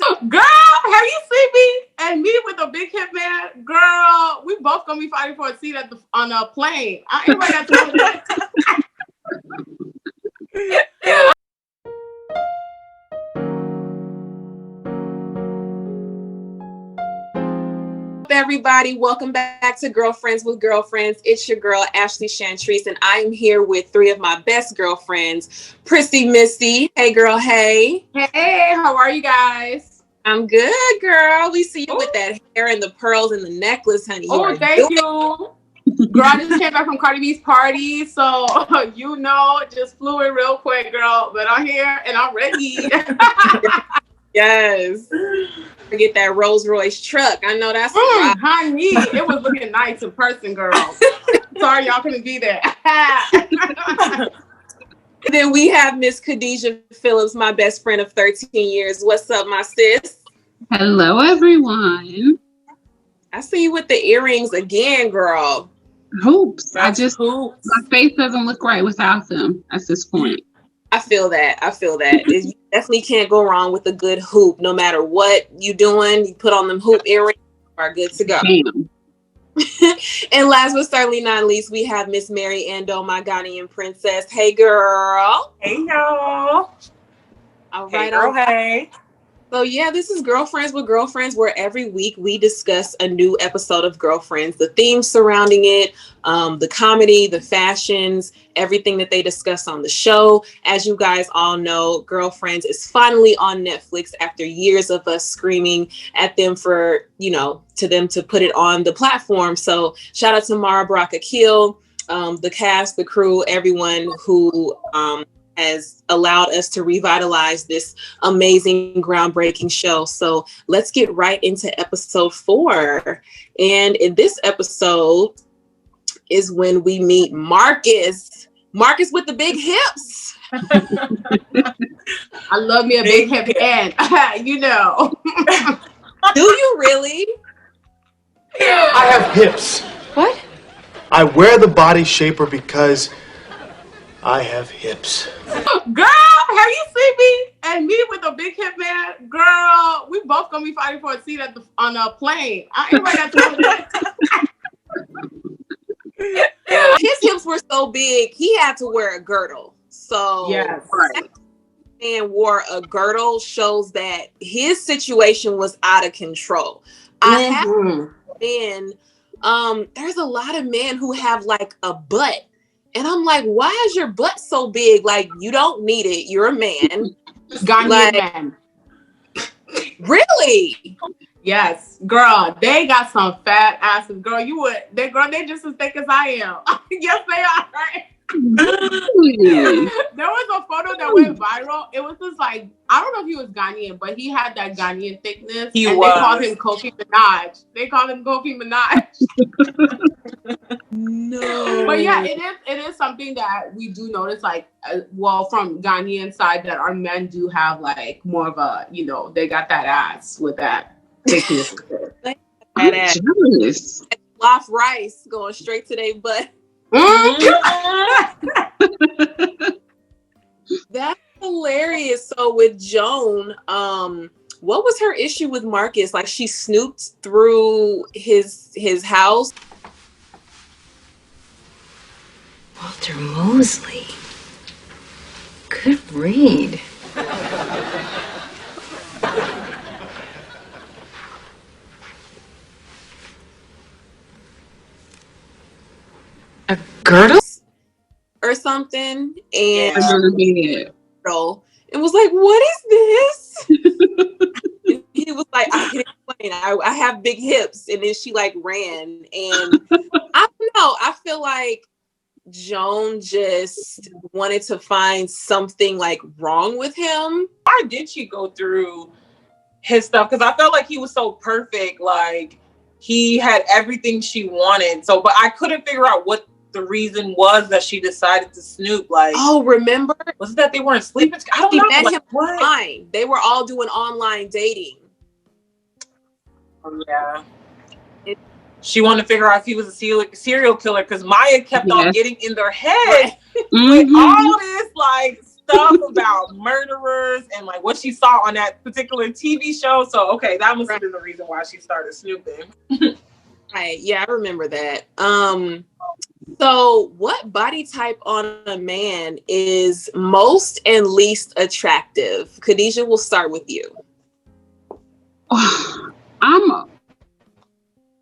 Girl, have you seen me and me with a big hip man? Girl, we both gonna be fighting for a seat on a plane. Anybody got to know that? Everybody, welcome back to Girlfriends with Girlfriends. It's your girl Ashley Chantrice, and I am here with three of my best girlfriends, Prissy, Missy. Hey girl, hey. Hey, how are you guys? I'm good, girl. We see you with that hair and the pearls and the necklace, honey. Thank you. Girl, I just came back from Cardi B's party, so just flew in real quick, girl. But I'm here and I'm ready. Yes. Get that Rolls Royce truck. I know that's honey. It was looking nice in person, girl. Sorry y'all couldn't be there. Then we have Miss Khadijah Phillips, my best friend of 13 years. What's up, my sis? Hello, everyone. I see you with the earrings again, girl. Hoops. My face doesn't look right without them at this point. I feel that. You definitely can't go wrong with a good hoop. No matter what you doing, you put on them hoop earrings, you are good to go. And last but certainly not least, we have Miss Mary Ando, my Ghanaian princess. Hey, girl. Hey, y'all. All right. Hey. So yeah, this is Girlfriends with Girlfriends, where every week we discuss a new episode of Girlfriends, the themes surrounding it, the comedy, the fashions, everything that they discuss on the show. As you guys all know, Girlfriends is finally on Netflix after years of us screaming at them for, to them to put it on the platform. So shout out to Mara Brock Akil, the cast, the crew, everyone who has allowed us to revitalize this amazing, groundbreaking show. So let's get right into episode 4. And in this episode is when we meet Marcus with the big hips. I love me a big hip man. Do you really? I have hips. What? I wear the body shaper because I have hips. Girl, have you seen me and me with a big hip man? Girl, we both gonna be fighting for a seat on a plane. Anybody got to know that? His hips were so big, he had to wear a girdle. So yes, that man wore a girdle shows that his situation was out of control. I have been, there's a lot of men who have like a butt. And I'm like, why is your butt so big? Like, you don't need it. You're a man. Ghanaian man. Really? Yes, girl. They got some fat asses, girl. They just as thick as I am. Yes, they are. Right? There was a photo that went viral. It was just like, I don't know if he was Ghanaian, but he had that Ghanaian thickness. They called him Kofi Minaj. No. But yeah, it is something that we do notice, like, from Ghanaian side, that our men do have like more of a, they got that ass with that thickness. That ass. Loft rice going straight to their butt. That's hilarious. So with Joan, what was her issue with Marcus? Like, she snooped through his house. Walter Mosley. Good read. A girdle or something, and was like, what is this? And he was like, I can explain. I have big hips. And then she like ran, and I don't know, I feel like Joan just wanted to find something like wrong with him. Why did she go through his stuff? Because I felt like he was so perfect. Like, he had everything she wanted. So, but I couldn't figure out what the reason was that she decided to snoop. Like, oh, remember? Was it that they weren't sleeping? I don't know. Met him online. They were all doing online dating. Oh, yeah. She wanted to figure out if he was a serial killer, because Maya kept on getting in their head with all this like stuff about murderers and like what she saw on that particular TV show. So okay, that must have been the reason why she started snooping. Right. Yeah, I remember that. So what body type on a man is most and least attractive? Khadijah, we'll start with you.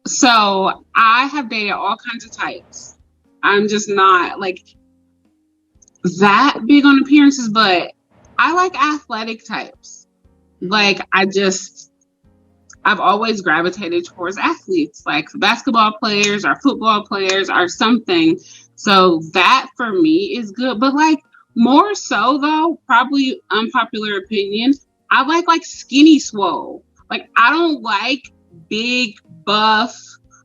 So I have dated all kinds of types. I'm just not like that big on appearances, but I like athletic types. Like I've always gravitated towards athletes, like basketball players or football players or something. So that for me is good. But like more so though, probably unpopular opinion, I like skinny swole. Like I don't like big buff,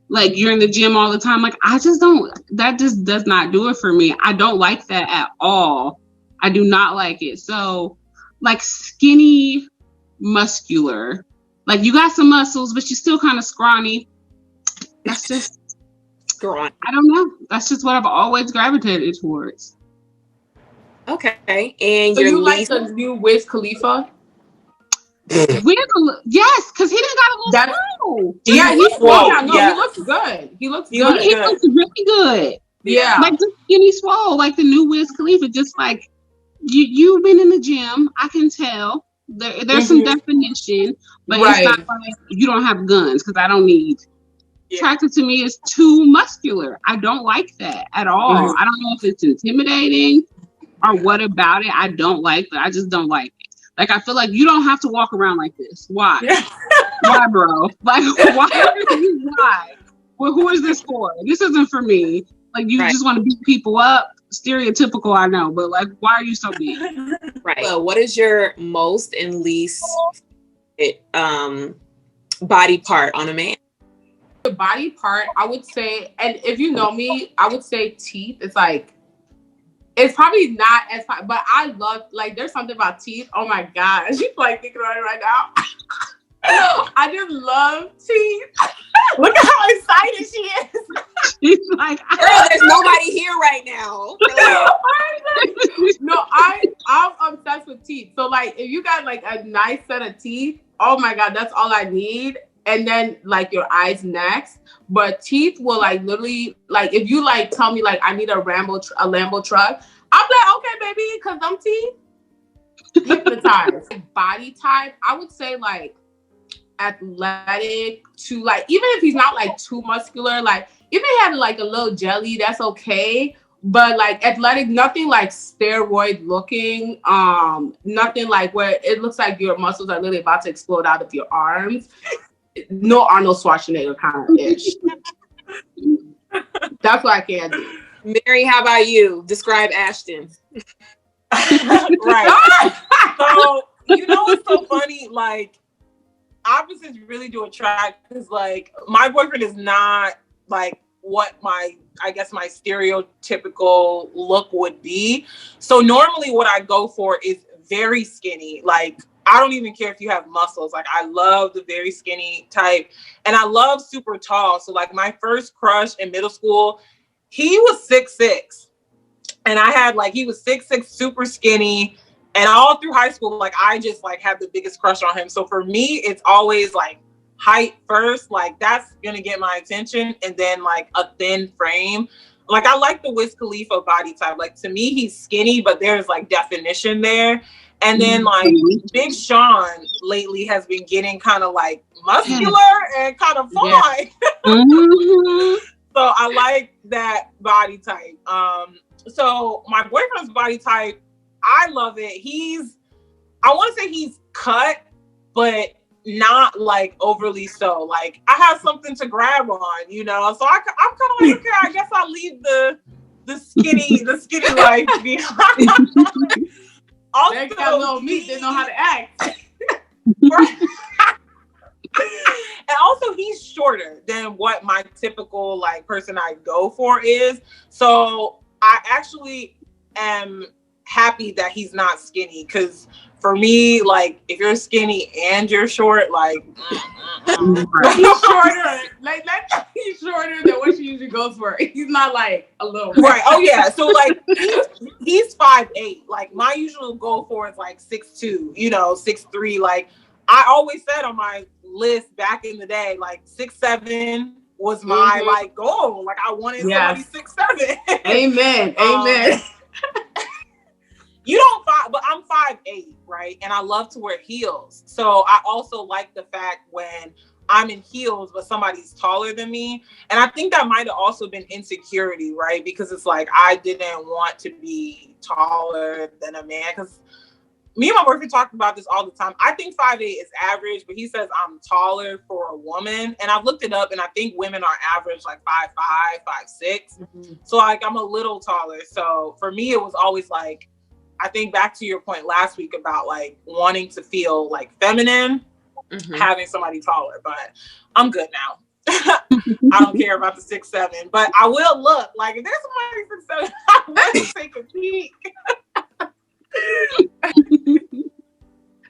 like you're in the gym all the time. Like I just don't, that just does not do it for me. I don't like that at all. I do not like it. So like skinny, muscular, like you got some muscles, but you're still kind of scrawny. That's just scrawny. I don't know. That's just what I've always gravitated towards. Okay. And so you least... like the new Wiz Khalifa? Yes, because he didn't got a little swole. Yeah, he's swole. No, yeah. he looks good. He looks He good. looks really good. Yeah. Like just skinny swole, like the new Wiz Khalifa. Just like you've been in the gym, I can tell. There's some definition, but it's not like you don't have guns, because I don't need. Attractive to me is too muscular. I don't like that at all. I don't know if it's intimidating or what about it. I don't like that. I just don't like it. Like, I feel like you don't have to walk around like this. Why? Why, bro? Like, why? Well, who is this for? This isn't for me. Like, you just want to beat people up. Stereotypical, I know, but like, why are you so big? Right. Well, what is your most and least body part on a man? The body part, I would say, and if you know me, I would say teeth. It's like, it's probably not as fine, but I love, like, there's something about teeth. Oh my gosh, she's like thinking about it right now. I just love teeth. Look at how excited she is. She's like, girl, there's nobody here right now. No, I'm obsessed with teeth. So like, if you got like a nice set of teeth, oh my God, that's all I need. And then like your eyes next. But teeth will like literally, like if you like tell me like I need a Lambo truck, I'm like, okay, baby, because I'm teeth. Hypnotized. Body type, I would say like athletic to like, even if he's not like too muscular, like if he had like a little jelly, that's okay. But like athletic, nothing like steroid looking, nothing like where it looks like your muscles are literally about to explode out of your arms. No Arnold Schwarzenegger kind of ish. That's what I can do. Mary, how about you? Describe Ashton. Right. So, you know what's so funny? Like, opposites really do attract, because like my boyfriend is not like what my stereotypical look would be. So normally what I go for is very skinny. Like, I don't even care if you have muscles. Like, I love the very skinny type, and I love super tall. So like my first crush in middle school, he was 6'6", and I had like, he was 6'6", super skinny. And all through high school, like I just like had the biggest crush on him. So for me, it's always like height first, like that's gonna get my attention, and then like a thin frame. Like I like the Wiz Khalifa body type. Like to me, he's skinny, but there's like definition there. And then like Big Sean lately has been getting kind of like muscular and kind of fine. So I like that body type. So my boyfriend's body type, I love it. I want to say he's cut, but not like overly so. Like I have something to grab on, you know? So I'm kind of like, okay, I guess I'll leave the skinny life behind. Also, that got a little meat, didn't know how to act. And also he's shorter than what my typical like person I go for is. So I actually am happy that he's not skinny, because for me, like if you're skinny and you're short, like he's shorter. Like he's shorter than what she usually goes for. He's not like a little right. Oh yeah. So like he's 5'8". Like my usual goal for is like 6'2", 6'3". Like I always said on my list back in the day, like 6'7" was my like goal. Like I wanted somebody 6'7". Amen. Amen. You don't but I'm 5'8", right? And I love to wear heels. So I also like the fact when I'm in heels, but somebody's taller than me. And I think that might have also been insecurity, right? Because it's like, I didn't want to be taller than a man. Because me and my boyfriend talk about this all the time. I think 5'8" is average, but he says I'm taller for a woman. And I've looked it up, and I think women are average like 5'5", 5'6". Mm-hmm. So like, I'm a little taller. So for me, it was always like, I think back to your point last week about like wanting to feel like feminine, having somebody taller, but I'm good now. I don't care about the 6'7", but I will look like if there's somebody 6'7", I will take a peek.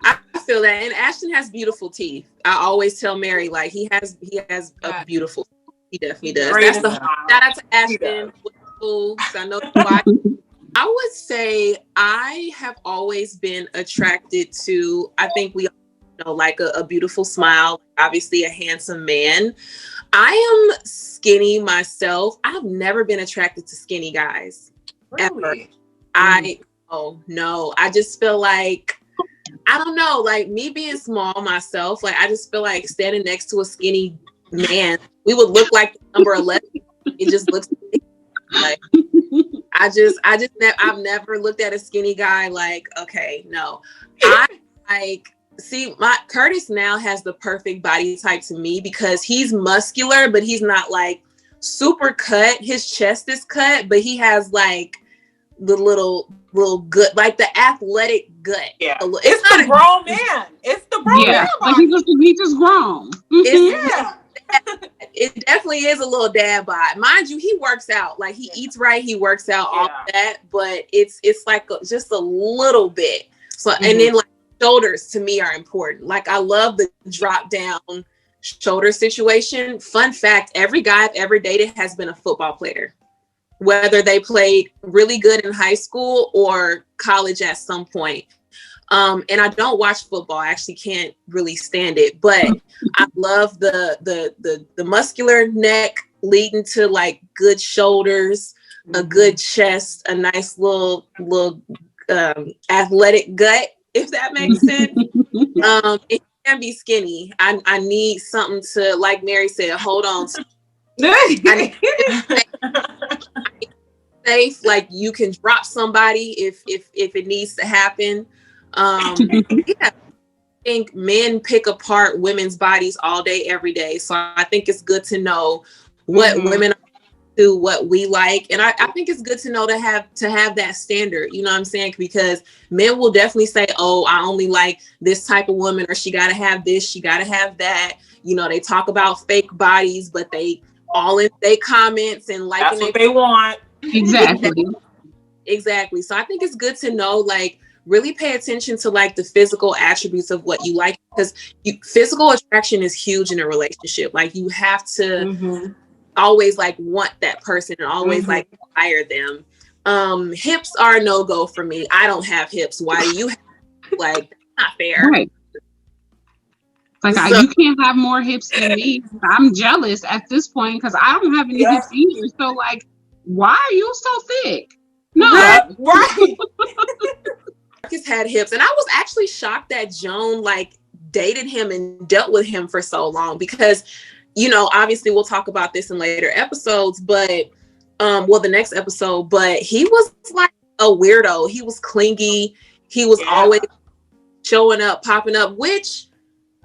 I feel that, and Ashton has beautiful teeth. I always tell Mary like he has a beautiful. He definitely does. That's the shout out to Ashton. I know why. I would say I have always been attracted to. I think we know like a beautiful smile, obviously a handsome man. I am skinny myself. I've never been attracted to skinny guys. Really? Ever. No. I just feel like, I don't know, like me being small myself, like I just feel like standing next to a skinny man, we would look like number 11. It just looks like I've never looked at a skinny guy like, okay, no. I like see Curtis now has the perfect body type to me because he's muscular, but he's not like super cut. His chest is cut, but he has like the little gut, like the athletic gut. Yeah, it's not a grown man. It's the grown man. Like he just grown. It definitely is a little dad bod. Mind you, he works out. Like he eats right, he works out, all that, but it's like just a little bit. So and then like shoulders to me are important. Like I love the drop down shoulder situation. Fun fact, every guy I've ever dated has been a football player. Whether they played really good in high school or college at some point. And I don't watch football. I actually can't really stand it, but I love the muscular neck leading to like good shoulders, a good chest, a nice little athletic gut, if that makes sense. It can be skinny. I need something to, like Mary said, hold on to. Safe, like you can drop somebody if it needs to happen. I think men pick apart women's bodies all day, every day. So I think it's good to know what women do, what we like. And I think it's good to know to have that standard, you know what I'm saying? Because men will definitely say, oh, I only like this type of woman, or she gotta have this, she gotta have that. You know, they talk about fake bodies, but they all in their comments and liking that's what they want. Exactly. So I think it's good to know, like, really pay attention to like the physical attributes of what you like, because physical attraction is huge in a relationship. Like you have to always like want that person and always like admire them. Hips are a no-go for me. I don't have hips. Why do you have, like, not fair. Right. Like you can't have more hips than me. I'm jealous at this point because I don't have any hips either. So like, why are you so thick? No. Right. Marcus had hips, and I was actually shocked that Joan like dated him and dealt with him for so long, because, you know, obviously we'll talk about this in later episodes, but the next episode, but he was like a weirdo. He was clingy. He was always showing up, popping up, which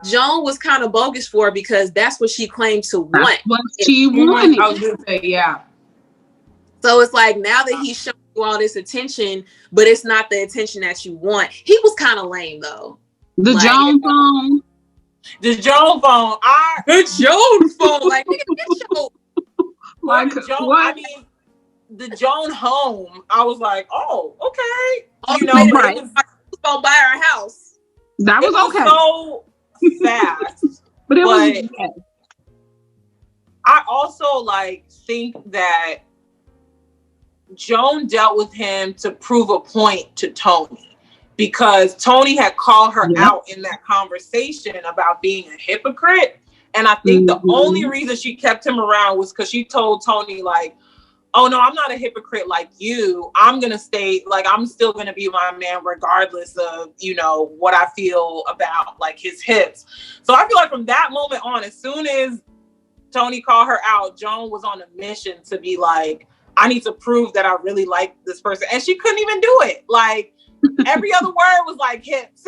Joan was kind of bogus for, because that's what she claimed to want. That's what she wanted. I was gonna say, So it's like, now that he's showing you all this attention, but it's not the attention that you want. He was kind of lame though. The like, Joan phone. The Joan phone. The Joan phone. Like, like Joan, what? I mean, the Joan home. I was like, oh, okay. You know, right. It was gonna buy our house. That was okay. So fast. But it was I also like think that Joan dealt with him to prove a point to Toni, because Toni had called her out in that conversation about being a hypocrite. And I think the only reason she kept him around was because she told Toni, like, oh no, I'm not a hypocrite like you. I'm going to stay, like, I'm still going to be my man regardless of, you know, what I feel about like his hips. So I feel like from that moment on, as soon as Toni called her out, Joan was on a mission to be like, I need to prove that I really like this person. And she couldn't even do it. Like, every other word was like hips.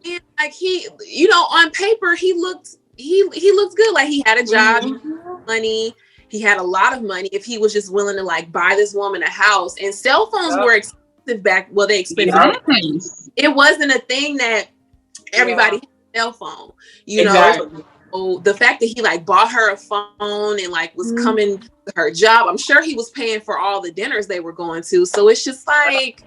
And like he, you know, on paper, he looked good. Like he had a job, money. He had a lot of money if he was just willing to like buy this woman a house. And cell phones were expensive back. Well, they expensive. It wasn't a thing that everybody had a cell phone. You know, so the fact that he like bought her a phone and like was coming to her job, I'm sure he was paying for all the dinners they were going to. So it's just like.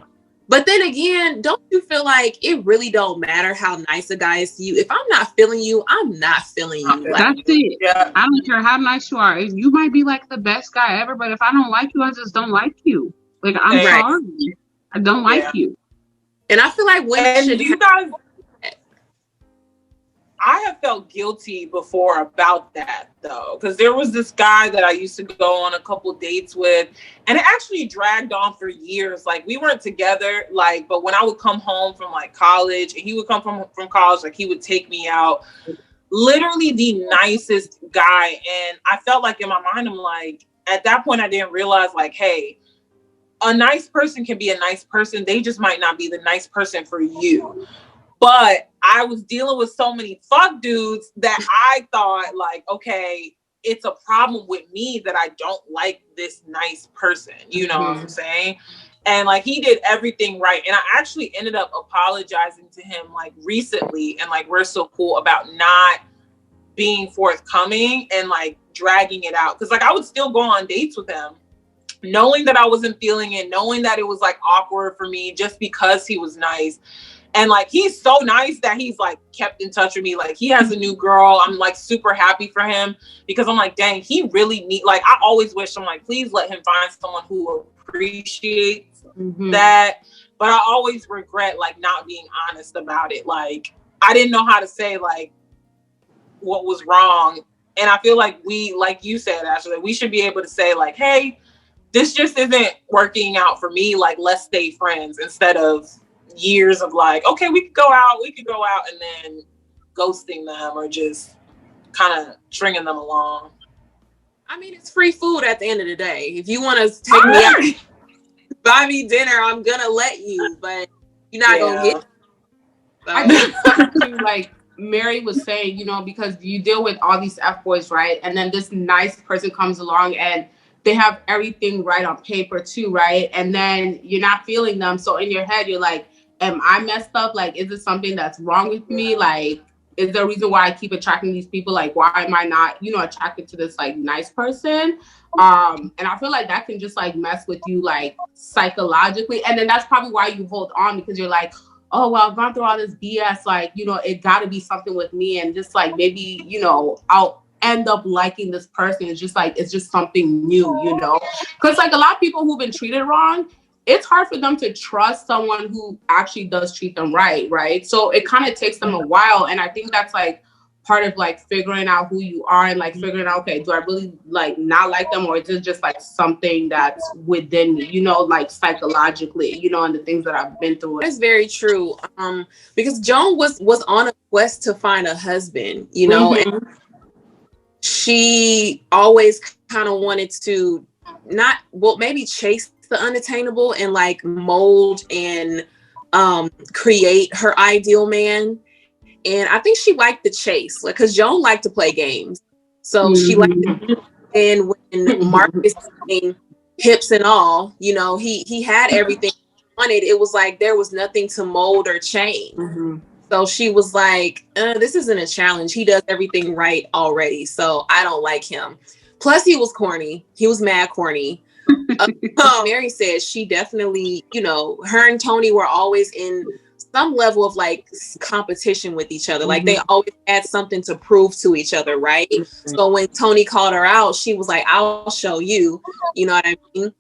But then again, don't you feel like it really don't matter how nice a guy is to you? If I'm not feeling you, I'm not feeling you. Like, that's it. Yeah. I don't care how nice you are. You might be like the best guy ever, but if I don't like you, I just don't like you. Like, I'm sorry. I don't like you. And I feel like women should guys. I have felt guilty before about that though, because there was this guy that I used to go on a couple dates with, and it actually dragged on for years. Like we weren't together, like, but when I would come home from like college and he would come from college, like he would take me out. Literally the nicest guy. And I felt like in my mind, I'm like, at that point, I didn't realize like, hey, a nice person can be a nice person. They just might not be the nice person for you. But I was dealing with so many fuck dudes that I thought like, okay, it's a problem with me that I don't like this nice person. You know what I'm saying? And like, he did everything right. And I actually ended up apologizing to him like recently. And like, we're so cool about not being forthcoming and like dragging it out. Cause like I would still go on dates with him, knowing that I wasn't feeling it, knowing that it was like awkward for me just because he was nice. And like, he's so nice that he's like kept in touch with me. Like he has a new girl. I'm like super happy for him because I'm like, dang, he really like, I always wish, I'm like, please let him find someone who appreciates that. But I always regret like not being honest about it. Like I didn't know how to say like what was wrong. And I feel like we, like you said, Ashley, we should be able to say like, hey, this just isn't working out for me. Like, let's stay friends, instead of years of like, okay, we could go out, and then ghosting them or just kind of stringing them along. I mean, it's free food at the end of the day. If you want to take me out, buy me dinner, I'm gonna let you, but you're not gonna get. So. I think like Mary was saying, you know, because you deal with all these F-boys, right? And then this nice person comes along and they have everything right on paper too, right? And then you're not feeling them. So in your head, you're like, am I messed up? Like, is it something that's wrong with me? Like, is there a reason why I keep attracting these people? Like, why am I not, you know, attracted to this like nice person? And I feel like that can just like mess with you like psychologically. And then that's probably why you hold on, because you're like, oh, well, I've gone through all this BS. Like, you know, it got to be something with me. And just like, maybe, you know, I'll end up liking this person. It's just like, it's just something new, you know? Because like a lot of people who've been treated wrong, it's hard for them to trust someone who actually does treat them right? So it kind of takes them a while. And I think that's like part of like figuring out who you are and like figuring out, okay, do I really like not like them, or is it just like something that's within me, you know, like psychologically, you know, and the things that I've been through. That's very true. Because Joan was on a quest to find a husband, you know, and she always kind of wanted to maybe chase the unattainable and like mold and create her ideal man. And I think she liked the chase, like, because Joan liked to play games, so she liked it. And when Marcus came, hips and all, you know, he had everything he wanted. It was like there was nothing to mold or change. So she was like, this isn't a challenge. He does everything right already, so I don't like him. Plus he was corny. He was mad corny. Mary said she definitely, you know, her and Toni were always in some level of like competition with each other. Like they always had something to prove to each other, right? So when Toni called her out, she was like, I'll show you, you know what I mean?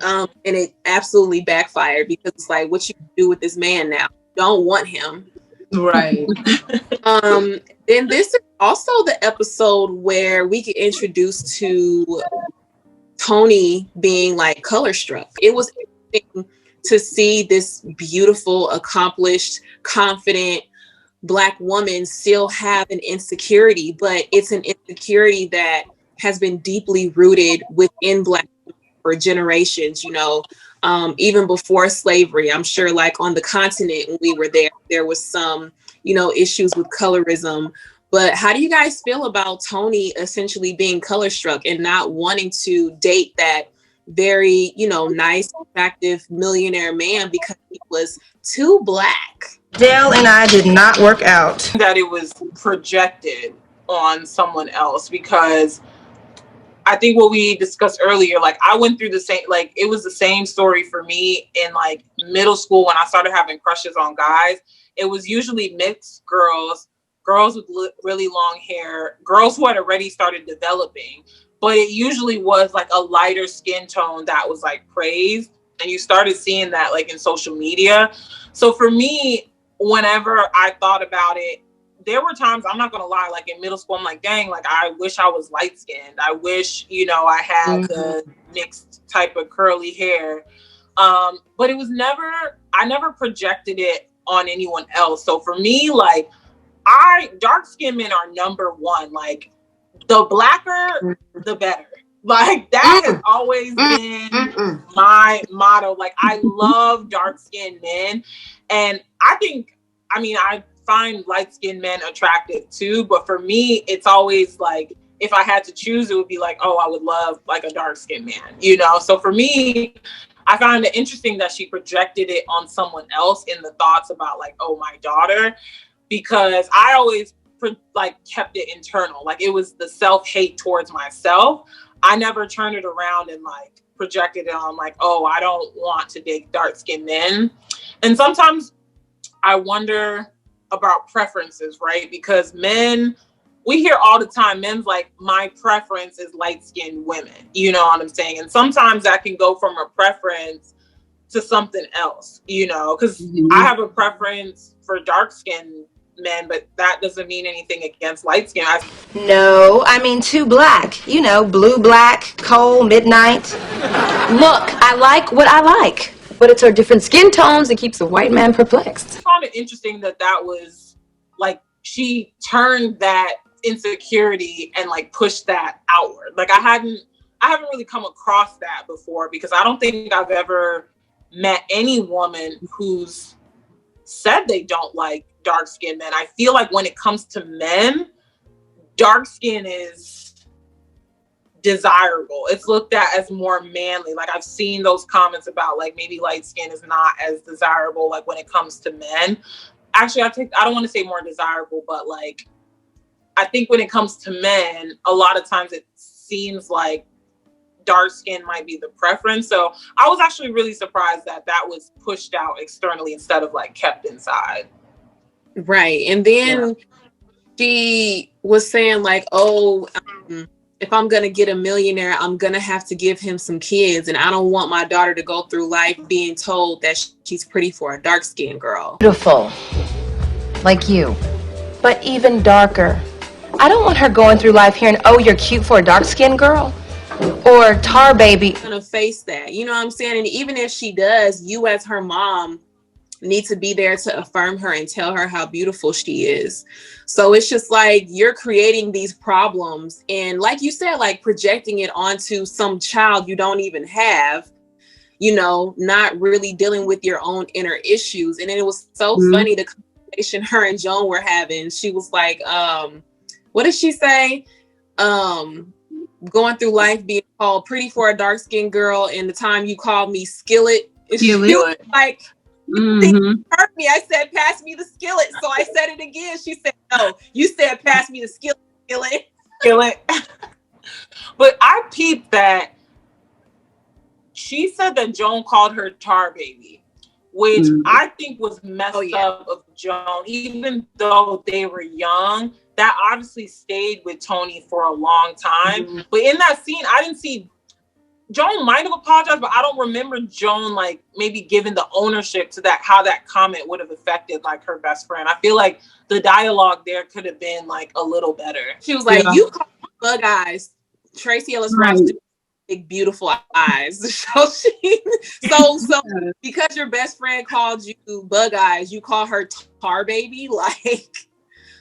And it absolutely backfired because it's like, what you do with this man now? You don't want him. Right. Then this is also the episode where we get introduced to Toni being like color struck. It was interesting to see this beautiful, accomplished, confident Black woman still have an insecurity, but it's an insecurity that has been deeply rooted within Black for generations, you know, even before slavery. I'm sure like on the continent when we were there was some, you know, issues with colorism. But how do you guys feel about Toni essentially being color struck and not wanting to date that very, you know, nice, attractive millionaire man because he was too Black? Dale and I did not work out. That it was projected on someone else, because I think what we discussed earlier, like I went through the same, like it was the same story for me in like middle school when I started having crushes on guys. It was usually mixed girls with really long hair, girls who had already started developing, but it usually was like a lighter skin tone that was like praised. And you started seeing that like in social media. So for me, whenever I thought about it, there were times, I'm not going to lie, like in middle school, I'm like, dang, like I wish I was light skinned. I wish, you know, I had the mixed type of curly hair. But it was I never projected it on anyone else. So for me, like dark skinned men are number one. Like the blacker, the better. Like that has always been my motto. Like I love dark skinned men. And I find light-skinned men attractive too, but for me it's always like if I had to choose, it would be like, oh, I would love like a dark-skinned man, you know. So for me, I found it interesting that she projected it on someone else in the thoughts about like, oh, my daughter, because I always like kept it internal. Like it was the self-hate towards myself. I never turned it around and like projected it on like, oh, I don't want to date dark-skinned men. And sometimes I wonder about preferences, right? Because men, we hear all the time, men's like, my preference is light-skinned women. You know what I'm saying? And sometimes that can go from a preference to something else, you know, because I have a preference for dark-skinned men, but that doesn't mean anything against light-skinned. No, I mean too Black. You know, blue, black, coal, midnight. Look, I like what I like. But it's our different skin tones that keeps a white man perplexed. I found it interesting that was like, she turned that insecurity and like pushed that outward. Like I haven't really come across that before, because I don't think I've ever met any woman who's said they don't like dark skinned men. I feel like when it comes to men, dark skin is desirable. It's looked at as more manly. Like I've seen those comments about like maybe light skin is not as desirable like when it comes to men. Actually, I don't want to say more desirable, but like I think when it comes to men, a lot of times it seems like dark skin might be the preference. So I was actually really surprised that was pushed out externally instead of like kept inside. Right. And then she was saying like, oh, if I'm going to get a millionaire, I'm going to have to give him some kids. And I don't want my daughter to go through life being told that she's pretty for a dark-skinned girl. Beautiful. Like you. But even darker. I don't want her going through life hearing, oh, you're cute for a dark-skinned girl. Or tar baby. Going to face that. You know what I'm saying? And even if she does, you as her mom need to be there to affirm her and tell her how beautiful she is. So it's just like you're creating these problems and like you said, like projecting it onto some child you don't even have, you know, not really dealing with your own inner issues. And it was so funny, the conversation her and Joan were having. She was like, what did she say? Going through life being called pretty for a dark-skinned girl, and the time you called me skillet. She was like, hurt me. I said, pass me the skillet. So I said it again. She said, no, you said, pass me the skillet. But I peeped that she said that Joan called her tar baby. which I think was messed up of Joan, even though they were young. That obviously stayed with Toni for a long time. But in that scene, I didn't see Joan might have apologized, but I don't remember Joan like maybe giving the ownership to that, how that comment would have affected like her best friend. I feel like the dialogue there could have been like a little better. She was like, "You call bug eyes." Tracy Ellis Ross big beautiful eyes. So because your best friend called you bug eyes, you call her tar baby. Like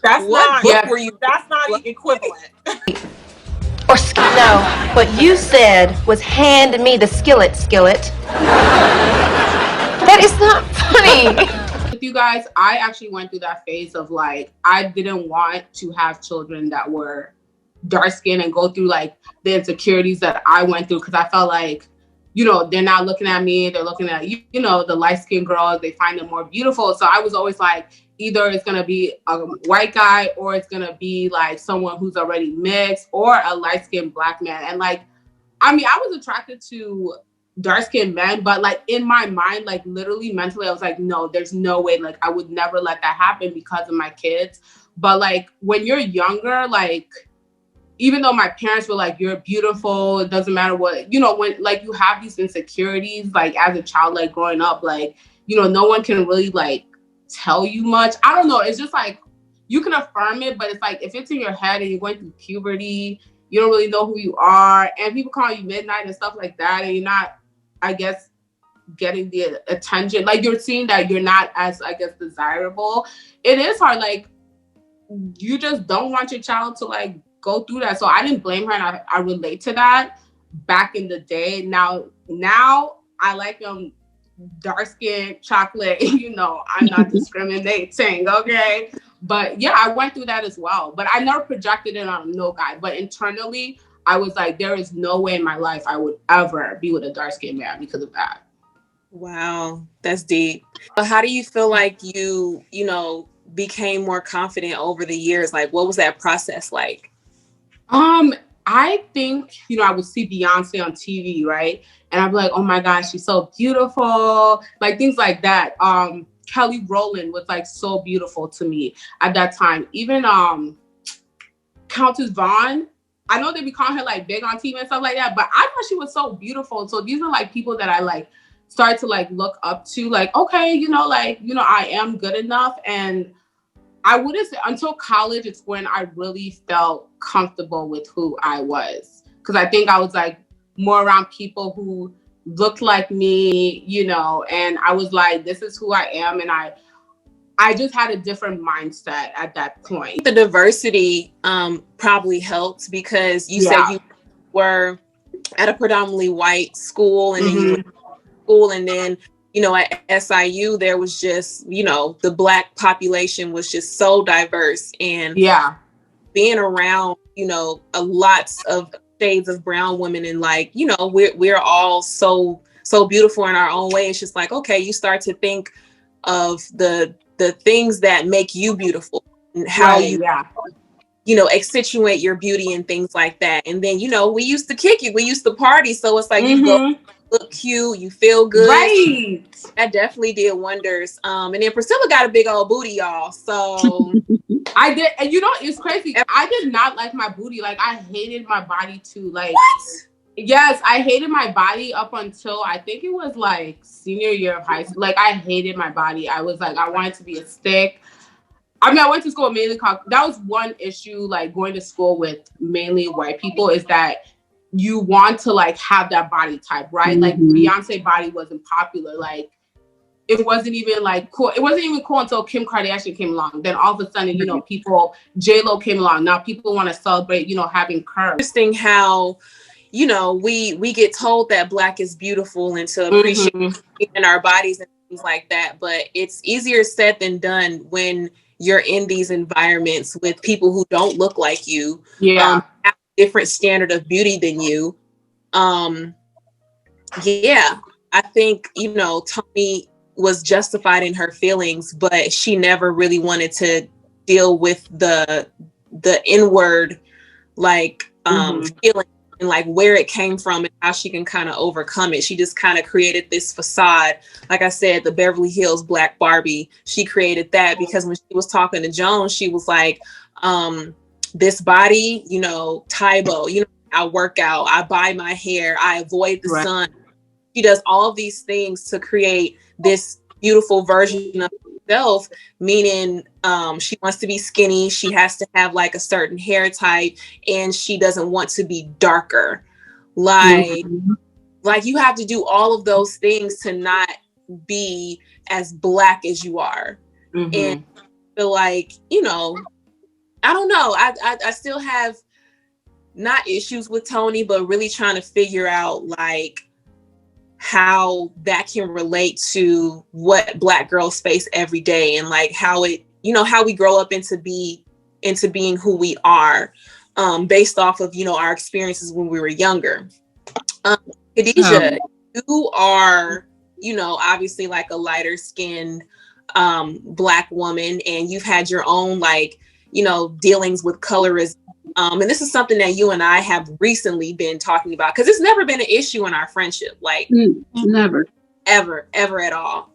that's what not were you? That's not equivalent. Or no, what you said was hand me the skillet. That is not funny. With you guys, I actually went through that phase of like, I didn't want to have children that were dark skinned and go through like the insecurities that I went through, because I felt like, you know, they're not looking at me, they're looking at you know, the light skinned girls, they find them more beautiful. So I was always like, either it's gonna be a white guy or it's gonna be like someone who's already mixed or a light skinned black man. And like, I mean, I was attracted to dark skinned men, but like in my mind, like literally mentally, I was like, no, there's no way. Like I would never let that happen because of my kids. But like when you're younger, like, even though my parents were like, you're beautiful, it doesn't matter what, you know, when like you have these insecurities, like as a child, like growing up, like, you know, no one can really like tell you much. I don't know. It's just like, you can affirm it, but it's like, if it's in your head and you're going through puberty, you don't really know who you are, and people call you midnight and stuff like that, and you're not, I guess, getting the attention. Like you're seeing that you're not as, I guess, desirable. It is hard. Like you just don't want your child to like go through that. So I didn't blame her, and I relate to that back in the day. Now I like them dark skin, chocolate, you know, I'm not discriminating, okay? But yeah, I went through that as well. But I never projected it on no guy. But internally, I was like, there is no way in my life I would ever be with a dark skinned man because of that. Wow, that's deep. But how do you feel like you know, became more confident over the years? Like, what was that process like? I think, you know, I would see Beyonce on TV, right? And I'd be like, oh my gosh, she's so beautiful. Like things like that. Kelly Rowland was like so beautiful to me at that time. Even Countess Vaughn, I know they be calling her like big on TV and stuff like that, but I thought she was so beautiful. So these are like people that I like started to like look up to, like, okay, you know, like, you know, I am good enough. And I wouldn't say until college, it's when I really felt comfortable with who I was. Because I think I was like more around people who looked like me, you know, and I was like, this is who I am. And I just had a different mindset at that point. The diversity probably helped because you said you were at a predominantly white school, and then you went to school, and then, you know, at SIU, there was just, you know, the Black population was just so diverse, and being around, you know, a lots of shades of brown women, and like, you know, we're all so beautiful in our own way. It's just like, okay, you start to think of the things that make you beautiful and how you know, accentuate your beauty and things like that. And then, you know, we used to kick it, we used to party, so it's like you go look cute, you feel good. Right. That definitely did wonders. And then Priscilla got a big old booty, y'all. So I did, and you know, it's crazy. I did not like my booty. Like I hated my body too. Like what? Yes, I hated my body up until I think it was like senior year of high school. Like I hated my body. I was like, I wanted to be a stick. I mean, I went to school mainly. That was one issue, like going to school with mainly white people, is that you want to like have that body type, right? Like Beyonce body wasn't popular. Like it wasn't even like cool. It wasn't even cool until Kim Kardashian came along. Then all of a sudden, you know, J-Lo came along. Now people want to celebrate, you know, having curves. Interesting how, you know, we get told that Black is beautiful and to appreciate in our bodies and things like that. But it's easier said than done when you're in these environments with people who don't look like you. Have a different standard of beauty than you. I think, you know, Toni was justified in her feelings, but she never really wanted to deal with the inward like feeling and like where it came from and how she can kind of overcome it. She just kind of created this facade. Like I said, the Beverly Hills Black Barbie, she created that because when she was talking to Joan, she was like, this body, you know, Tybo, you know, I work out, I buy my hair, I avoid the sun. She does all these things to create this beautiful version of herself, meaning she wants to be skinny, she has to have like a certain hair type, and she doesn't want to be darker. Like you have to do all of those things to not be as Black as you are. And I feel like, you know, I don't know, I still have not issues with Toni, but really trying to figure out like how that can relate to what Black girls face every day, and like how it, you know, how we grow up into being who we are, based off of, you know, our experiences when we were younger. Khadijah, you are, you know, obviously like a lighter skinned Black woman, and you've had your own like, you know, dealings with colorism. And this is something that you and I have recently been talking about, because it's never been an issue in our friendship, like never, ever at all.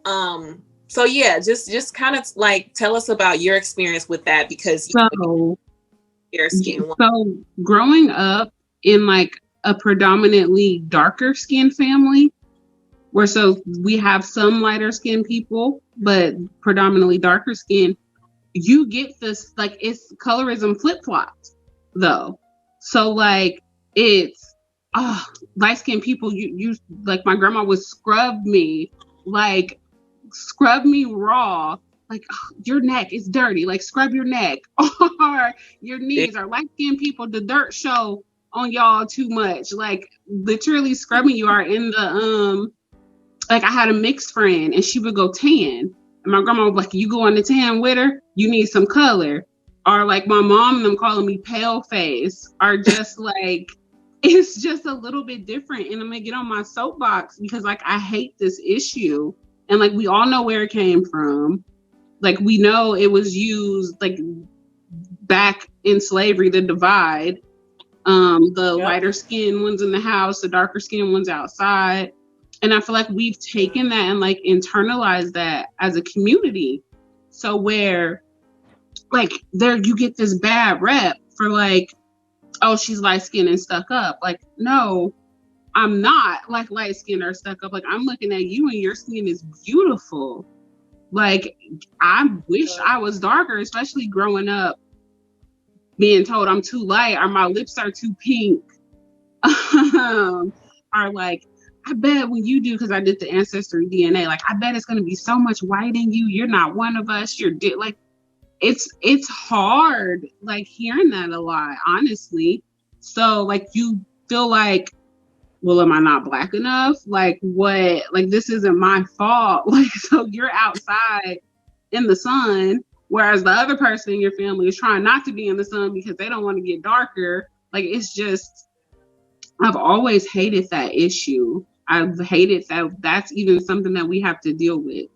So yeah, just kind of like tell us about your experience with that, because so growing up in like a predominantly darker skinned family, where so we have some lighter skinned people, but predominantly darker skin, you get this like it's colorism flip flopped though. So like it's light skinned people, you like my grandma would scrub me raw, like your neck is dirty, like scrub your neck, or your knees, or light skinned people, the dirt show on y'all too much, like literally scrubbing you. Are in the like I had a mixed friend and she would go tan, and my grandma was like, you go on the tan with her, you need some color. Or like my mom and them calling me pale face, are just like, it's just a little bit different. And I'm gonna get on my soapbox because like I hate this issue, and like we all know where it came from. Like we know it was used like back in slavery, the divide, the lighter skinned ones in the house, the darker skinned ones outside. And I feel like we've taken that and like internalized that as a community. So where like there you get this bad rep for like, oh, she's light skinned and stuck up. Like, no, I'm not like light skinned or stuck up. Like I'm looking at you and your skin is beautiful. Like I wish I was darker, especially growing up being told I'm too light, or my lips are too pink. Or like, I bet when you do, because I did the ancestry DNA, like I bet it's going to be so much white in you. You're not one of us. You're like, it's hard, like hearing that a lot, honestly. So like you feel like, well, am I not Black enough? Like what? Like this isn't my fault. Like so you're outside in the sun, whereas the other person in your family is trying not to be in the sun because they don't want to get darker. Like it's just, I've always hated that issue. I've hated that that's even something that we have to deal with.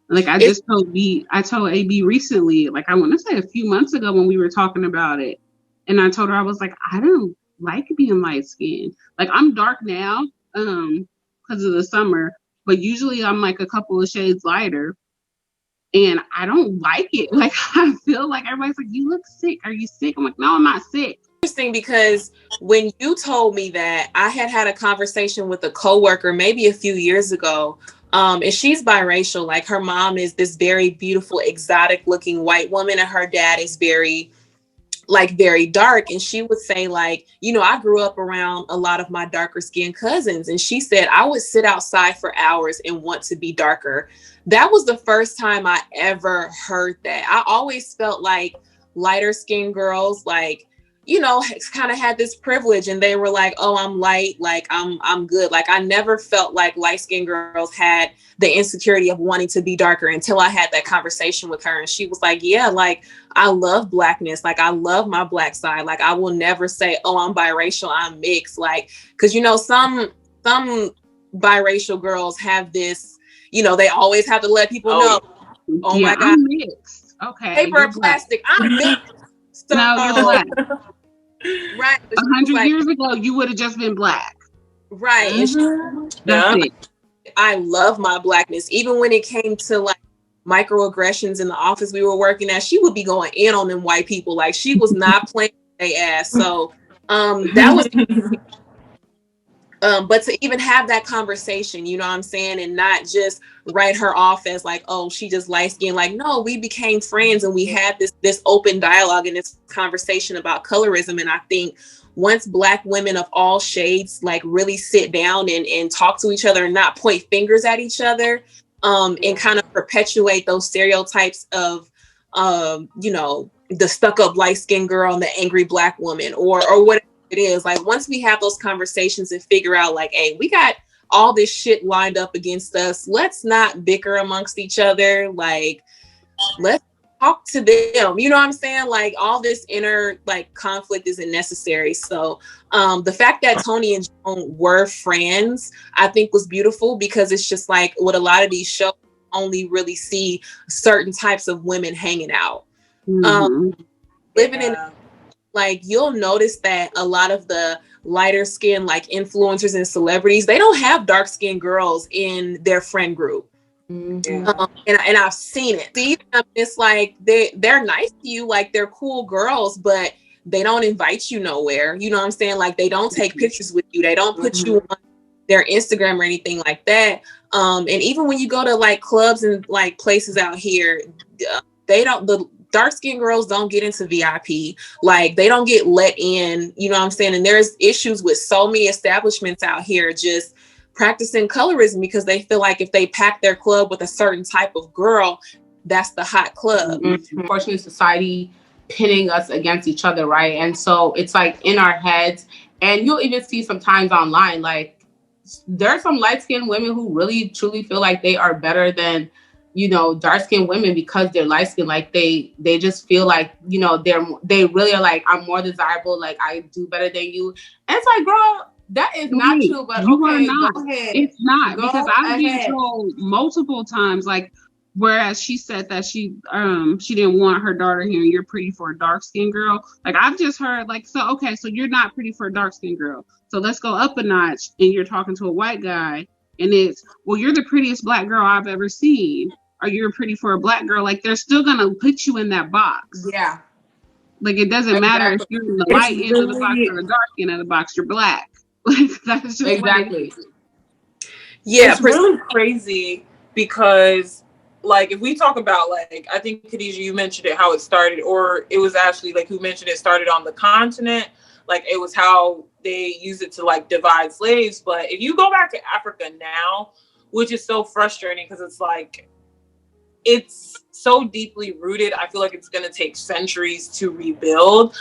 Like I told AB recently, like I want to say a few months ago when we were talking about it, and I told her, I was like, I don't like being light skinned. Like I'm dark now, because of the summer, but usually I'm like a couple of shades lighter, and I don't like it. Like I feel like everybody's like, you look sick. Are you sick? I'm like, no, I'm not sick. Interesting, because when you told me that, I had a conversation with a coworker maybe a few years ago, and she's biracial. Like her mom is this very beautiful, exotic looking white woman, and her dad is very dark. And she would say like, you know, I grew up around a lot of my darker skinned cousins, and she said I would sit outside for hours and want to be darker. That was the first time I ever heard that. I always felt like lighter skinned girls, like, you know, kind of had this privilege, and they were like, oh, I'm light, like I'm good. Like I never felt like light skinned girls had the insecurity of wanting to be darker until I had that conversation with her. And she was like, yeah, like I love Blackness. Like I love my Black side. Like I will never say, oh, I'm biracial, I'm mixed. Like, cause you know, some biracial girls have this, you know, they always have to let people know, oh yeah, my God, I'm mixed. Okay. Paper and plastic, I'm mixed. So, no, you're Black. Right. 100 years ago, you would have just been black. Right. That's it. I love my blackness. Even when it came to like microaggressions in the office we were working at, she would be going in on them white people. Like she was not playing their ass. So that was but to even have that conversation, you know what I'm saying, and not just write her off as like, oh, she just light skinned. Like, no, we became friends and we had this open dialogue and this conversation about colorism. And I think once Black women of all shades like really sit down and talk to each other and not point fingers at each other, and kind of perpetuate those stereotypes of you know, the stuck-up light-skinned girl and the angry Black woman or whatever it is. Like once we have those conversations and figure out like, hey, we got all this shit lined up against us, let's not bicker amongst each other. Like let's talk to them, you know what I'm saying? Like all this inner like conflict isn't necessary. So the fact that Toni and Joan were friends, I think was beautiful, because it's just like what a lot of these shows only really see certain types of women hanging out. Living in, like, you'll notice that a lot of the lighter skinned like influencers and celebrities, they don't have dark skinned girls in their friend group. And I've seen it. See them, it's like they're nice to you, like they're cool girls, but they don't invite you nowhere. You know what I'm saying? Like they don't take pictures with you. They don't put you on their Instagram or anything like that. And even when you go to like clubs and like places out here, the dark skinned girls don't get into VIP. Like they don't get let in, you know what I'm saying? And there's issues with so many establishments out here just practicing colorism because they feel like if they pack their club with a certain type of girl, that's the hot club. Unfortunately, society pitting us against each other, right? And so it's like in our heads, and you'll even see sometimes online, like there's some light-skinned women who really truly feel like they are better than, you know, dark-skinned women because they're light-skinned. Like they just feel like, you know, they really are like, I'm more desirable, like I do better than you. And it's like, girl, that is not true, but you okay, are not. Go ahead. It's not, go because I've been ahead. told multiple times, like, whereas she said that she didn't want her daughter hearing you're pretty for a dark skinned girl. Like I've just heard like, so okay, so you're not pretty for a dark skinned girl. So let's go up a notch and you're talking to a white guy and it's, well, you're the prettiest Black girl I've ever seen. Or you're pretty for a Black girl. Like they're still gonna put you in that box. Yeah. Like it doesn't matter if you're in the light end of the box or the dark end of the box, you're Black. Like that's just exactly. Yeah, it's really crazy because, like, if we talk about, like, I think Khadijah, you mentioned it, how it started, or it was actually like who mentioned it started on the continent. Like it was how they use it to like divide slaves. But if you go back to Africa now, which is so frustrating because it's like it's so deeply rooted. I feel like it's going to take centuries to rebuild.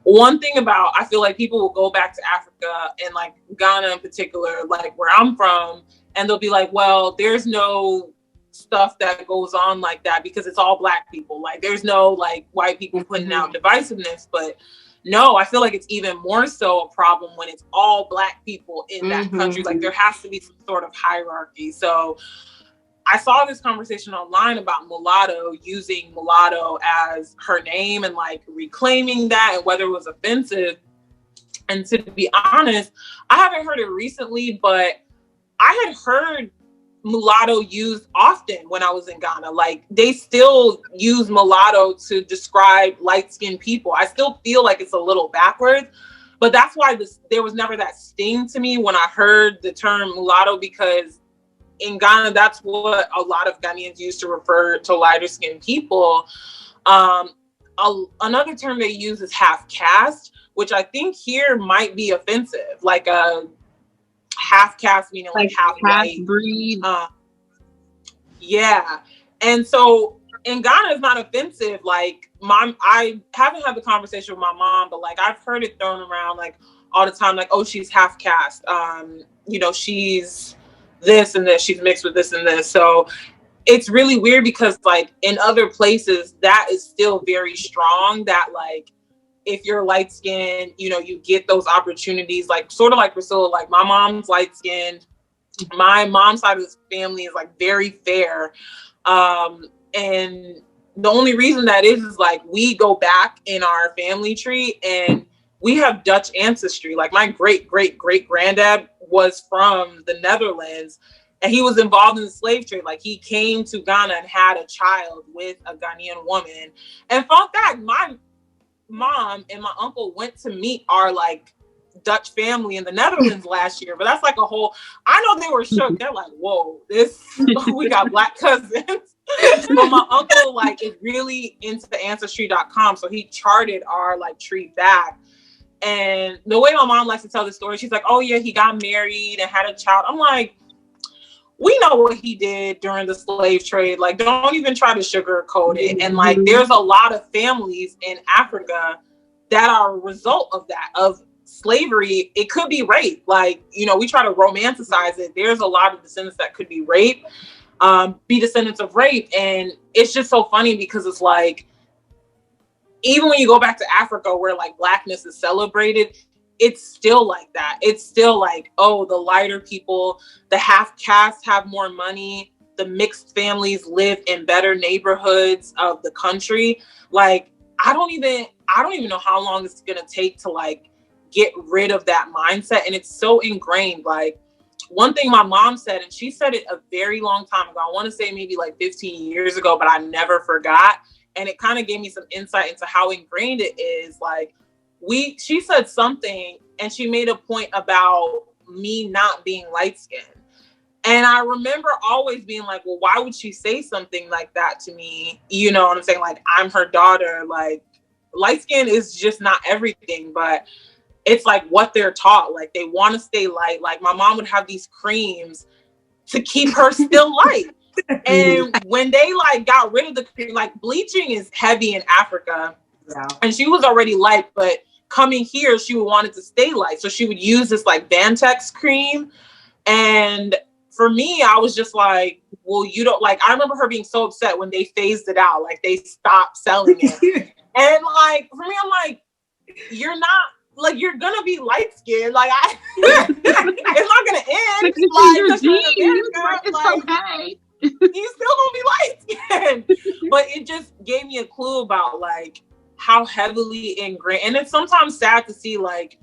One thing about, I feel like people will go back to Africa and like Ghana in particular, like where I'm from, and they'll be like, well, there's no stuff that goes on like that because it's all Black people. Like there's no like white people putting out divisiveness. But no, I feel like it's even more so a problem when it's all Black people in that country. Like there has to be some sort of hierarchy. So I saw this conversation online about mulatto, using mulatto as her name and like reclaiming that and whether it was offensive. And to be honest, I haven't heard it recently, but I had heard mulatto used often when I was in Ghana. Like they still use mulatto to describe light-skinned people. I still feel like it's a little backwards, but that's why there was never that sting to me when I heard the term mulatto, because in Ghana, that's what a lot of Ghanaians used to refer to lighter skinned people. Another term they use is half caste, which I think here might be offensive. Like a half caste meaning like half white breed. Yeah. And so in Ghana, it's not offensive. Like I haven't had the conversation with my mom, but like I've heard it thrown around like all the time, like, oh, she's half caste. You know, she's this and this, she's mixed with this and this. So it's really weird because like in other places that is still very strong, that like if you're light skinned, you know, you get those opportunities, like sort of like Priscilla, like my mom's light skinned, my mom's side of the family is like very fair, and the only reason that is like we go back in our family tree and we have Dutch ancestry. Like my great granddad was from the Netherlands, and he was involved in the slave trade. Like he came to Ghana and had a child with a Ghanaian woman. And fun fact, my mom and my uncle went to meet our like Dutch family in the Netherlands last year. But that's like a whole, I know they were shook. They're like, whoa, we got Black cousins. But my uncle like is really into ancestry.com. So he charted our like tree back. And the way my mom likes to tell the story, she's like, oh yeah, he got married and had a child. I'm like, we know what he did during the slave trade. Like, don't even try to sugarcoat it. And like, there's a lot of families in Africa that are a result of that, of slavery. It could be rape. Like, you know, we try to romanticize it. There's a lot of descendants that could be rape, be descendants of rape. And it's just so funny because it's like, even when you go back to Africa where like Blackness is celebrated, it's still like that. It's still like, oh, the lighter people, the half caste have more money. The mixed families live in better neighborhoods of the country. Like, I don't even know how long it's going to take to like get rid of that mindset. And it's so ingrained. Like, one thing my mom said, and she said it a very long time ago, I want to say maybe like 15 years ago, but I never forgot. And it kind of gave me some insight into how ingrained it is. Like, she said something and she made a point about me not being light skinned. And I remember always being like, well, why would she say something like that to me? You know what I'm saying? Like, I'm her daughter. Like, light skin is just not everything, but it's like what they're taught. Like, they want to stay light. Like, my mom would have these creams to keep her still light. And when they like got rid of the cream, like bleaching is heavy in Africa. Yeah. And she was already light, but coming here, she wanted to stay light. So she would use this like Vantex cream. And for me, I was just like, well, you don't like, I remember her being so upset when they phased it out. Like they stopped selling it. And like, for me, I'm like, you're not, like, you're gonna be light skinned. Like, it's not gonna end. Like, it's okay. He's still gonna be light skinned. But it just gave me a clue about like how heavily ingrained, and it's sometimes sad to see like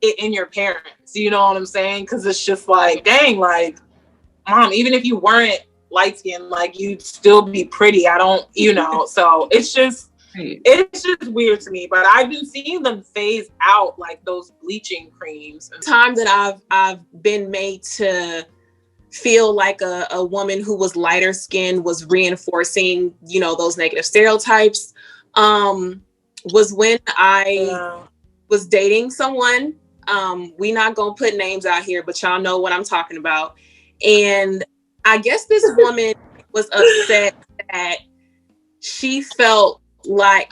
it in your parents, you know what I'm saying? Because it's just like, dang, like, mom, even if you weren't light skinned, like, you'd still be pretty. I don't, you know. So it's just weird to me. But I've been seeing them phase out like those bleaching creams. Time that I've been made to feel like a woman who was lighter skinned was reinforcing, you know, those negative stereotypes, was when I was dating someone. We not gonna put names out here, but y'all know what I'm talking about. And I guess this woman was upset that she felt like,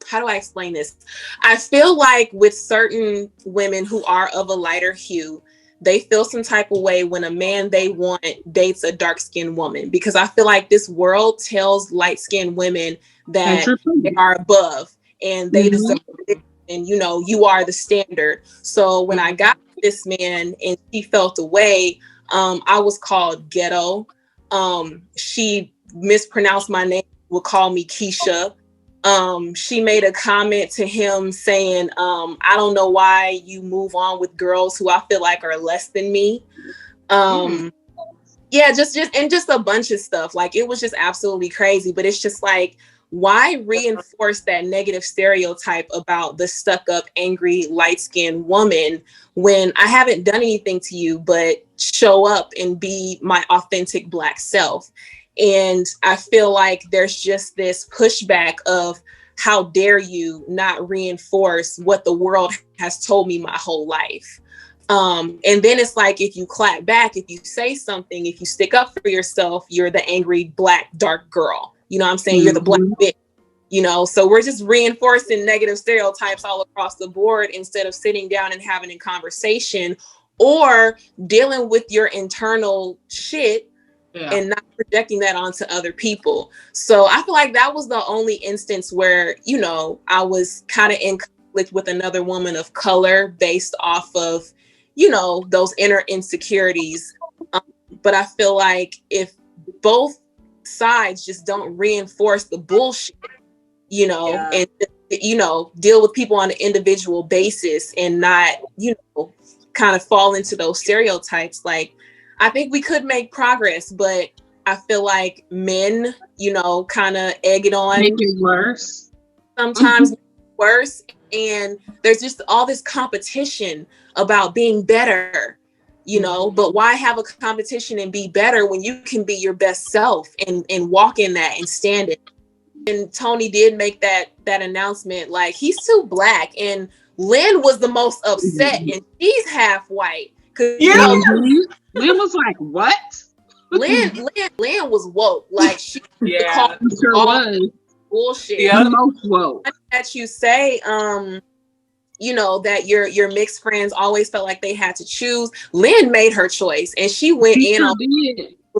how do I explain this? I feel like with certain women who are of a lighter hue, they feel some type of way when a man they want dates a dark-skinned woman, because I feel like this world tells light-skinned women that they are above and they deserve it, and you know, you are the standard. So when I got this man and she felt away, I was called ghetto. She mispronounced my name, would call me Keisha. She made a comment to him saying, I don't know why you move on with girls who I feel like are less than me. Yeah, just a bunch of stuff. Like, it was just absolutely crazy. But it's just like, why reinforce that negative stereotype about the stuck-up, angry, light-skinned woman when I haven't done anything to you but show up and be my authentic Black self? And I feel like there's just this pushback of, how dare you not reinforce what the world has told me my whole life? And then it's like, if you clap back, if you say something, if you stick up for yourself, you're the angry Black dark girl. You know what I'm saying? You're the Black bitch. You know, so we're just reinforcing negative stereotypes all across the board instead of sitting down and having a conversation or dealing with your internal shit. Yeah. And not projecting that onto other people. So I feel like that was the only instance where, you know, I was kind of in conflict with another woman of color based off of, you know, those inner insecurities. But I feel like if both sides just don't reinforce the bullshit, you know, and you know, deal with people on an individual basis and not, you know, kind of fall into those stereotypes. Like, I think we could make progress, but I feel like men, you know, kind of egg it on. Make it worse. Sometimes worse. And there's just all this competition about being better, you know, but why have a competition and be better when you can be your best self and walk in that and stand it? And Toni did make that announcement, like, he's too black. And Lynn was the most upset, and she's half white. Yeah. Lynn was like, what? Lynn was woke. Like, she called sure was bullshit. The most woke. That you say, you know, that your mixed friends always felt like they had to choose. Lynn made her choice, and she went in on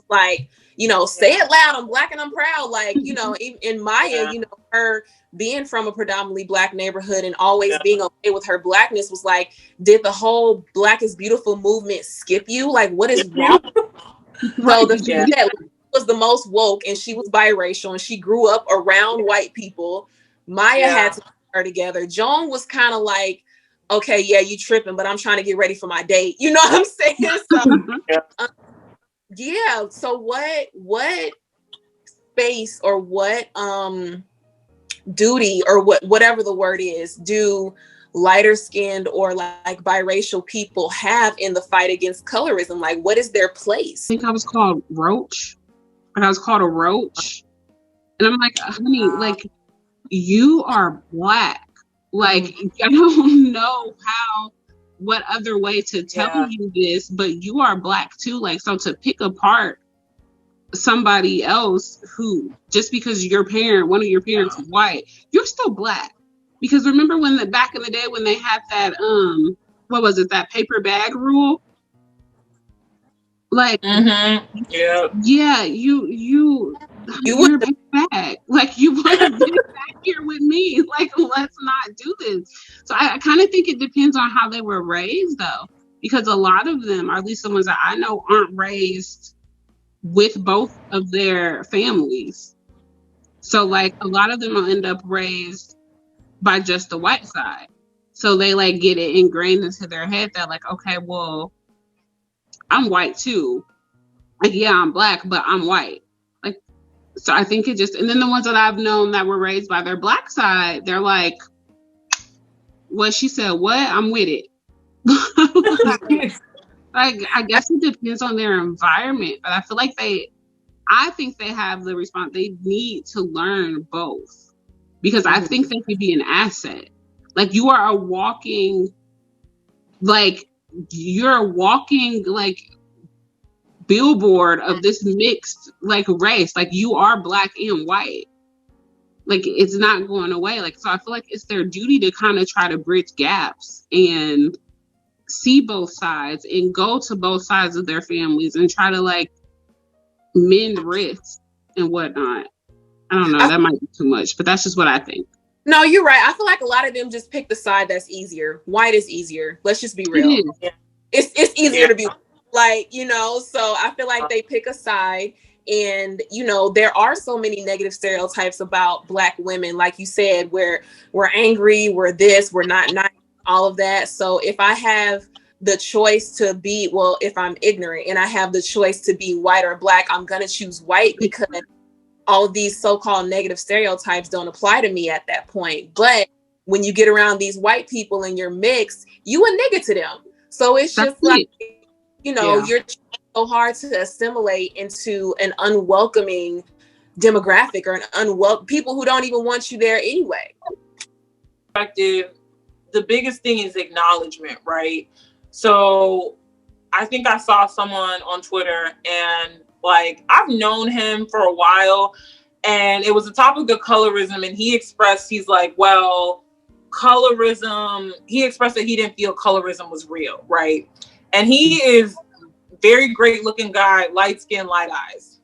like, you know, say it loud, I'm black and I'm proud. Like, you know, in Maya, you know, her being from a predominantly black neighborhood and always being okay with her blackness was like, did the whole Black is Beautiful movement skip you? Like, what is wrong? So that was the most woke, and she was biracial, and she grew up around white people. Maya had to put her together. Joan was kind of like, okay, yeah, you tripping, but I'm trying to get ready for my date. You know what I'm saying? So, so what space or what duty or whatever the word is do lighter skinned or like biracial people have in the fight against colorism? Like, what is their place? I think I was called Roach. And I was called a roach. And I'm like, honey, like, you are black. Like, I don't know what other way to tell you this, but you are black too. Like, so to pick apart somebody else who, just because one of your parents is white, you're still black. Because remember when back in the day when they had that, what was it, that paper bag rule? Like, you're a big bag. Like, you want to be back here with me. Like, let's not do this. So I kind of think it depends on how they were raised, though, because a lot of them, or at least the ones that I know, aren't raised with both of their families. So, like, a lot of them will end up raised by just the white side. So they, like, get it ingrained into their head that, like, okay, well, I'm white too. Like, yeah, I'm black, but I'm white. Like, so I think it just, and then the ones that I've known that were raised by their black side, they're like, what she said, what? I'm with it. Like, I guess it depends on their environment, but I feel like I think they have the response. They need to learn both, because I think they could be an asset. Like, you're a walking billboard of this mixed, like, race. Like, you are black and white. Like, it's not going away. Like, so I feel like it's their duty to kind of try to bridge gaps and see both sides and go to both sides of their families and try to, like, mend rifts and whatnot. I don't know. That might be too much, but that's just what I think. No, you're right. I feel like a lot of them just pick the side that's easier. White is easier. Let's just be real. It's easier to be, like, you know, so I feel like they pick a side. And, you know, there are so many negative stereotypes about Black women, like you said, where we're angry, we're this, we're not nice, all of that. So if I have the choice to be, well, if I'm ignorant and I have the choice to be white or Black, I'm going to choose white, because all of these so-called negative stereotypes don't apply to me at that point. But when you get around these white people and you're mixed, you a nigga to them. So it's just like, you know, you're so hard to assimilate into an unwelcoming demographic or an people who don't even want you there anyway. The biggest thing is acknowledgement, right? So I think I saw someone on Twitter, and, like, I've known him for a while, and it was a topic of colorism, and he expressed, he's like, well, colorism, he expressed that he didn't feel colorism was real, right? And he is very great looking guy, light skin, light eyes.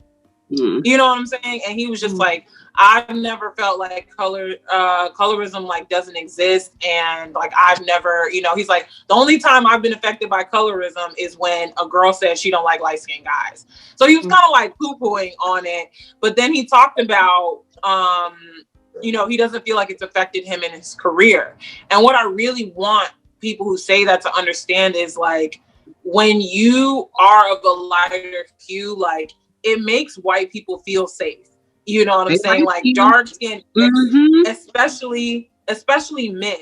You know what I'm saying? And he was just like, I've never felt like colorism, like, doesn't exist. And, like, I've never, you know, he's like, the only time I've been affected by colorism is when a girl says she don't like light skinned guys. So he was kind of like poo-pooing on it. But then he talked about you know, he doesn't feel like it's affected him in his career. And what I really want people who say that to understand is like, when you are of a lighter hue, like it makes white people feel safe. You know what I'm saying? Like dark skin, especially men.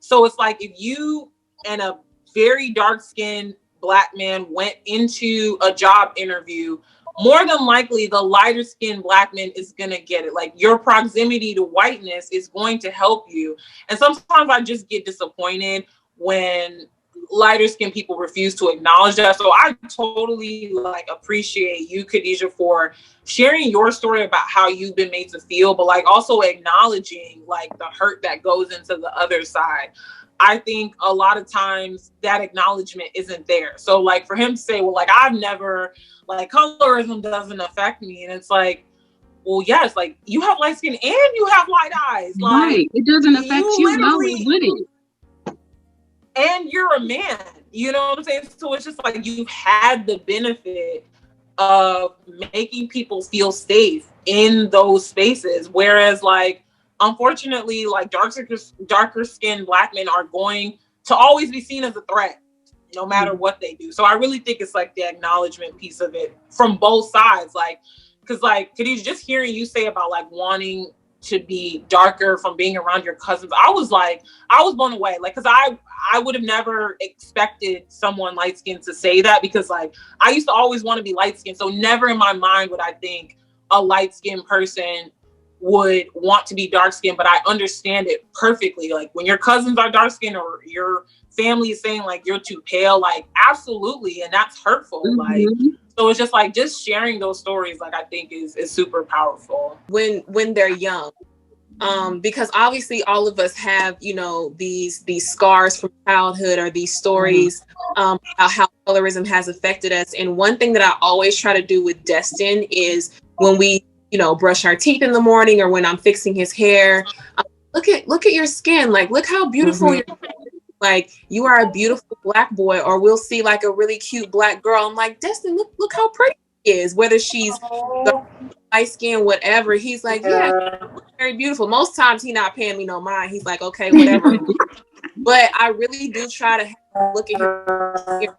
So it's like if you and a very dark skinned Black man went into a job interview, more than likely the lighter skinned Black man is gonna get it. Like your proximity to whiteness is going to help you. And sometimes I just get disappointed when lighter skinned people refuse to acknowledge that. So I totally like appreciate you, Khadijah, for sharing your story about how you've been made to feel, but like also acknowledging like the hurt that goes into the other side. I think a lot of times that acknowledgement isn't there. So like for him to say, well, like I've never, like colorism doesn't affect me. And it's like, well, yes, like you have light skin and you have light eyes. Like, right. It doesn't affect you. No, it wouldn't. And you're a man, you know what I'm saying? So it's just like you've had the benefit of making people feel safe in those spaces. Whereas like, unfortunately, like darker skinned Black men are going to always be seen as a threat, no matter what they do. So I really think it's like the acknowledgement piece of it from both sides. Like, cause like, Khadijah, just hearing you say about like wanting to be darker from being around your cousins, I was blown away. Like, cause I would have never expected someone light skinned to say that, because like I used to always want to be light skinned. So never in my mind would I think a light skinned person would want to be dark skinned, but I understand it perfectly. Like when your cousins are dark skinned or your family is saying like you're too pale, like absolutely. And that's hurtful. Like, so it's just like, just sharing those stories, like I think is super powerful. When they're young. Because obviously all of us have, you know, these scars from childhood or these stories about how colorism has affected us. And one thing that I always try to do with Destin is when we, you know, brush our teeth in the morning or when I'm fixing his hair, look at your skin. Like, look how beautiful you're. Like, you are a beautiful Black boy. Or we'll see like a really cute Black girl. I'm like, Destin, look how pretty she is. Whether she's light skin, whatever. He's like, yeah, very beautiful. Most times he not paying me no mind. He's like, okay, whatever. But I really do try to look at him,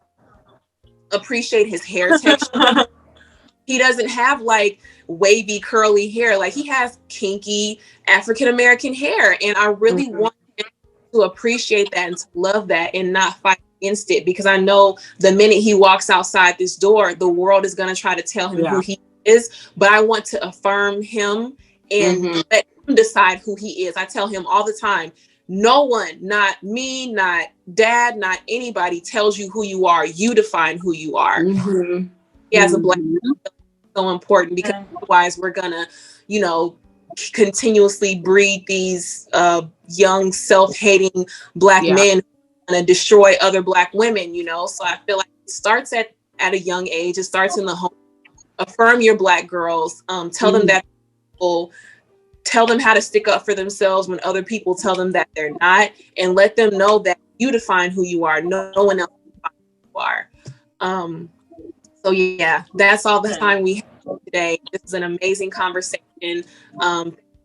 appreciate his hair texture. He doesn't have like wavy curly hair. Like he has kinky African American hair. And I really want him to appreciate that and to love that and not fight against it, because I know the minute he walks outside this door, the world is going to try to tell him who he is. But I want to affirm him and let him decide who he is. I tell him all the time, no one, not me, not dad, not anybody tells you who you are. You define who you are. As a Black man, so important, because otherwise we're gonna, you know, continuously breed these young self-hating Black men who gonna destroy other Black women, you know. So I feel like it starts at a young age. It starts in the home. Affirm your Black girls. Tell them that people, tell them how to stick up for themselves when other people tell them that they're not, and let them know that you define who you are. No one else defines who you are. So yeah, that's all the time we have today. This is an amazing conversation.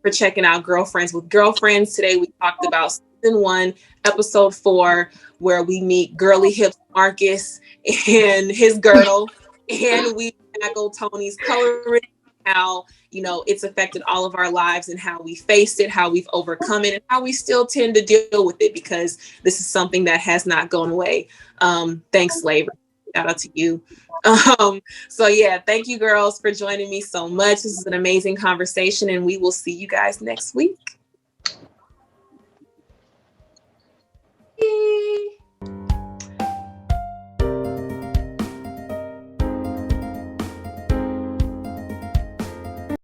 For checking out Girlfriends with Girlfriends. Today we talked about season 1, episode 4, where we meet Girly Hips Marcus and his girdle, and we tackle Toni's colorism, how, you know, it's affected all of our lives and how we faced it, how we've overcome it, and how we still tend to deal with it, because this is something that has not gone away. Thanks, slavery. Shout out to you. So yeah, thank you girls for joining me so much. This is an amazing conversation, and we will see you guys next week.